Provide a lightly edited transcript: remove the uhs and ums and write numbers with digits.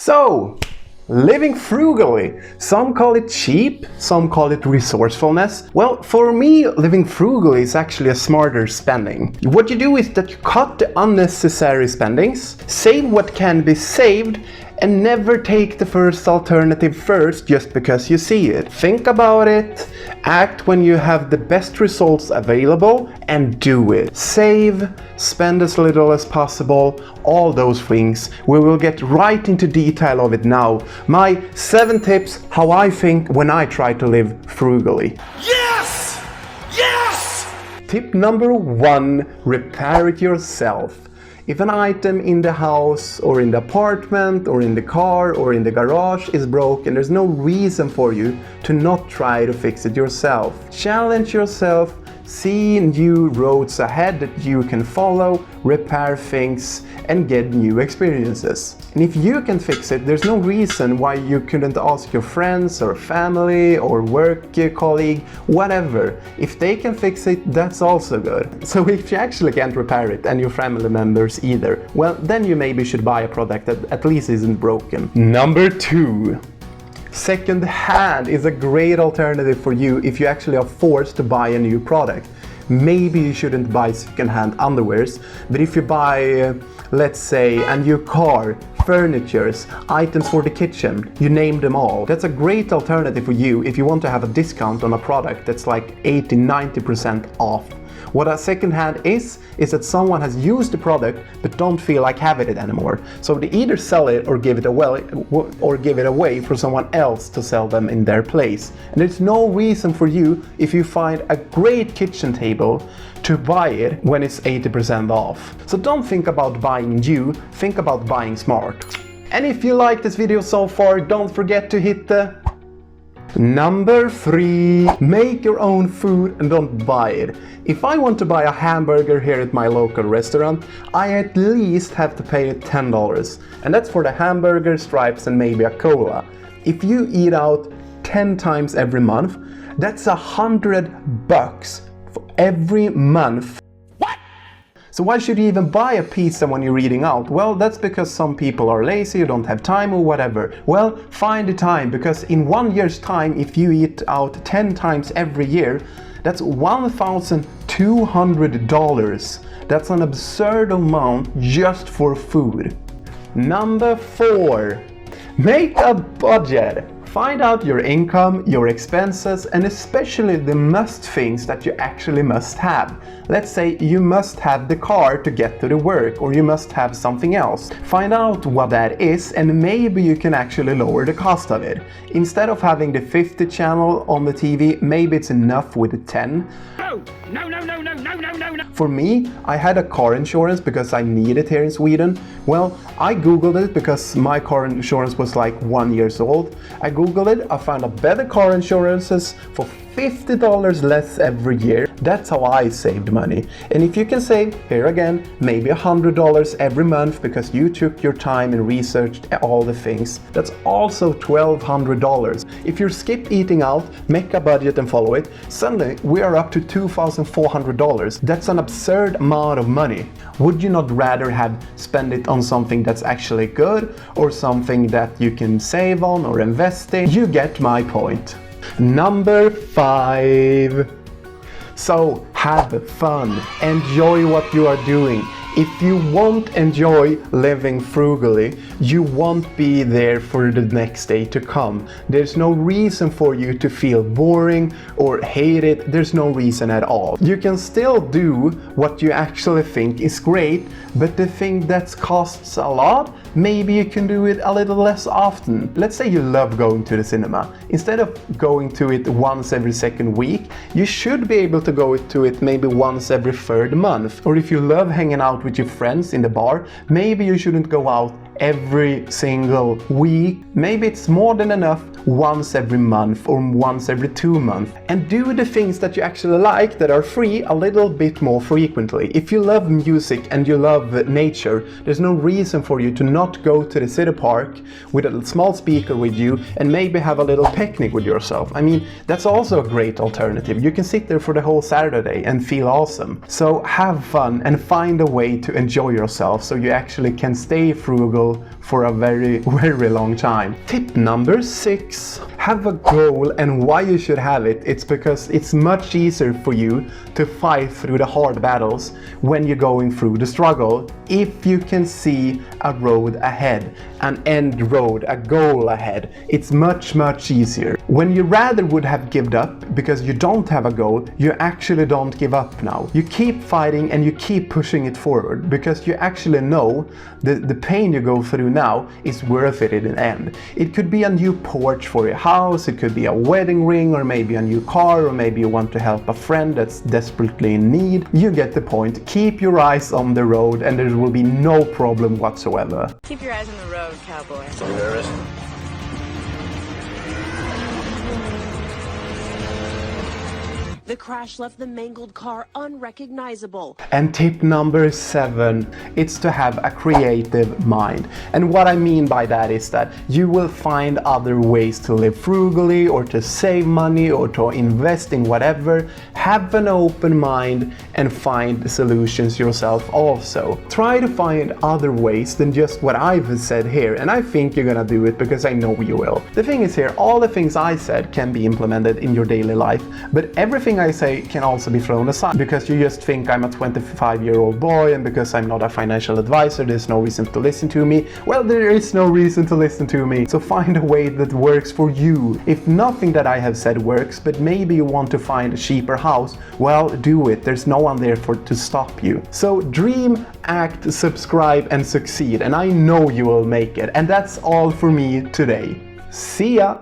So, living frugally. Some call it cheap, some call it resourcefulness. Well, for me, living frugally is actually a smarter spending. What you do is that you cut the unnecessary spendings, save what can be saved, and never take the first alternative first just because you see it. Think about it, act when you have the best results available, and do it. Save, spend as little as possible, all those things. We will get right into detail of it now. My 7 tips how I think when I try to live frugally. Yes! Yes! Tip number 1, repair it yourself. If an item in the house or in the apartment or in the car or in the garage is broken, there's no reason for you to not try to fix it yourself. Challenge yourself, see new roads ahead that you can follow, repair things and get new experiences. And if you can fix it, there's no reason why you couldn't ask your friends or family or work colleague, whatever. If they can fix it, that's also good. So if you actually can't repair it and your family members either, well, then you maybe should buy a product that at least isn't broken. Number 2. Second hand is a great alternative for you if you actually are forced to buy a new product. Maybe you shouldn't buy second-hand underwears, but if you buy, let's say, a new car, furniture, items for the kitchen, you name them all. That's a great alternative for you if you want to have a discount on a product that's like 80-90% off. What a second-hand is that someone has used the product but don't feel like having it anymore. So they either sell it or give it away for someone else to sell them in their place. And there's no reason for you, if you find a great kitchen table, to buy it when it's 80% off. So don't think about buying new, think about buying smart. And if you like this video so far, don't forget to hit the Number 3, make your own food and don't buy it. If I want to buy a hamburger here at my local restaurant, I at least have to pay $10. And that's for the hamburger, stripes and maybe a cola. If you eat out 10 times every month, that's $100 for every month. So why should you even buy a pizza when you're eating out? Well, that's because some people are lazy, you don't have time or whatever. Well, find the time, because in 1 year's time, if you eat out 10 times every year, that's $1,200. That's an absurd amount just for food. Number 4, make a budget. Find out your income, your expenses, and especially the must things that you actually must have. Let's say you must have the car to get to the work, or you must have something else. Find out what that is, and maybe you can actually lower the cost of it. Instead of having the 50 channel on the TV, maybe it's enough with the 10. No. For me, I had a car insurance because I need it here in Sweden. Well, I googled it because my car insurance was like 1 year old. I googled it, I found a better car insurances for $50 less every year. That's how I saved money. And if you can save, here again, maybe $100 every month because you took your time and researched all the things, that's also $1,200. If you skip eating out, make a budget and follow it, suddenly we are up to $2,400. That's an absurd amount of money. Would you not rather have spend it on something that's actually good, or something that you can save on or invest in? You get my point. Number 5. So have fun, enjoy what you are doing. If you won't enjoy living frugally, you won't be there for the next day to come. There's no reason for you to feel boring or hate it. There's no reason at all. You can still do what you actually think is great, but the thing that costs a lot, maybe you can do it a little less often. Let's say you love going to the cinema. Instead of going to it once every second week, you should be able to go to it maybe once every third month. Or if you love hanging out with your friends in the bar, maybe you shouldn't go out every single week. Maybe it's more than enough once every month or once every 2 months. And do the things that you actually like that are free a little bit more frequently. If you love music and you love nature, there's no reason for you to not go to the city park with a small speaker with you and maybe have a little picnic with yourself. I mean, that's also a great alternative. You can sit there for the whole Saturday and feel awesome. So have fun and find a way to enjoy yourself so you actually can stay frugal struggle for a very, very long time. Tip number 6. Have a goal, and why you should have it, it's because it's much easier for you to fight through the hard battles when you're going through the struggle if you can see a road ahead, an end road, a goal ahead. It's much easier. When you rather would have given up because you don't have a goal, you actually don't give up now. You keep fighting and you keep pushing it forward because you actually know the pain you go through now is worth it in the end. It could be a new porch for your house, it could be a wedding ring, or maybe a new car, or maybe you want to help a friend that's desperately in need. You get the point. Keep your eyes on the road and there will be no problem whatsoever. Keep your eyes on the road, cowboy. You nervous? The crash left the mangled car unrecognizable. And tip number 7, it's to have a creative mind. And what I mean by that is that you will find other ways to live frugally, or to save money, or to invest in whatever. Have an open mind and find the solutions yourself also. Try to find other ways than just what I've said here, and I think you're gonna do it because I know you will. The thing is here, all the things I said can be implemented in your daily life, but everything I say can also be thrown aside because you just think I'm a 25-year-old boy, and because I'm not a financial advisor there's no reason to listen to me. Well, there is no reason to listen to me, so find a way that works for you. If nothing that I have said works, but maybe you want to find a cheaper house, well, do it. There's no one there to stop you. So dream, act, subscribe and succeed, and I know you will make it. And that's all for me today. See ya!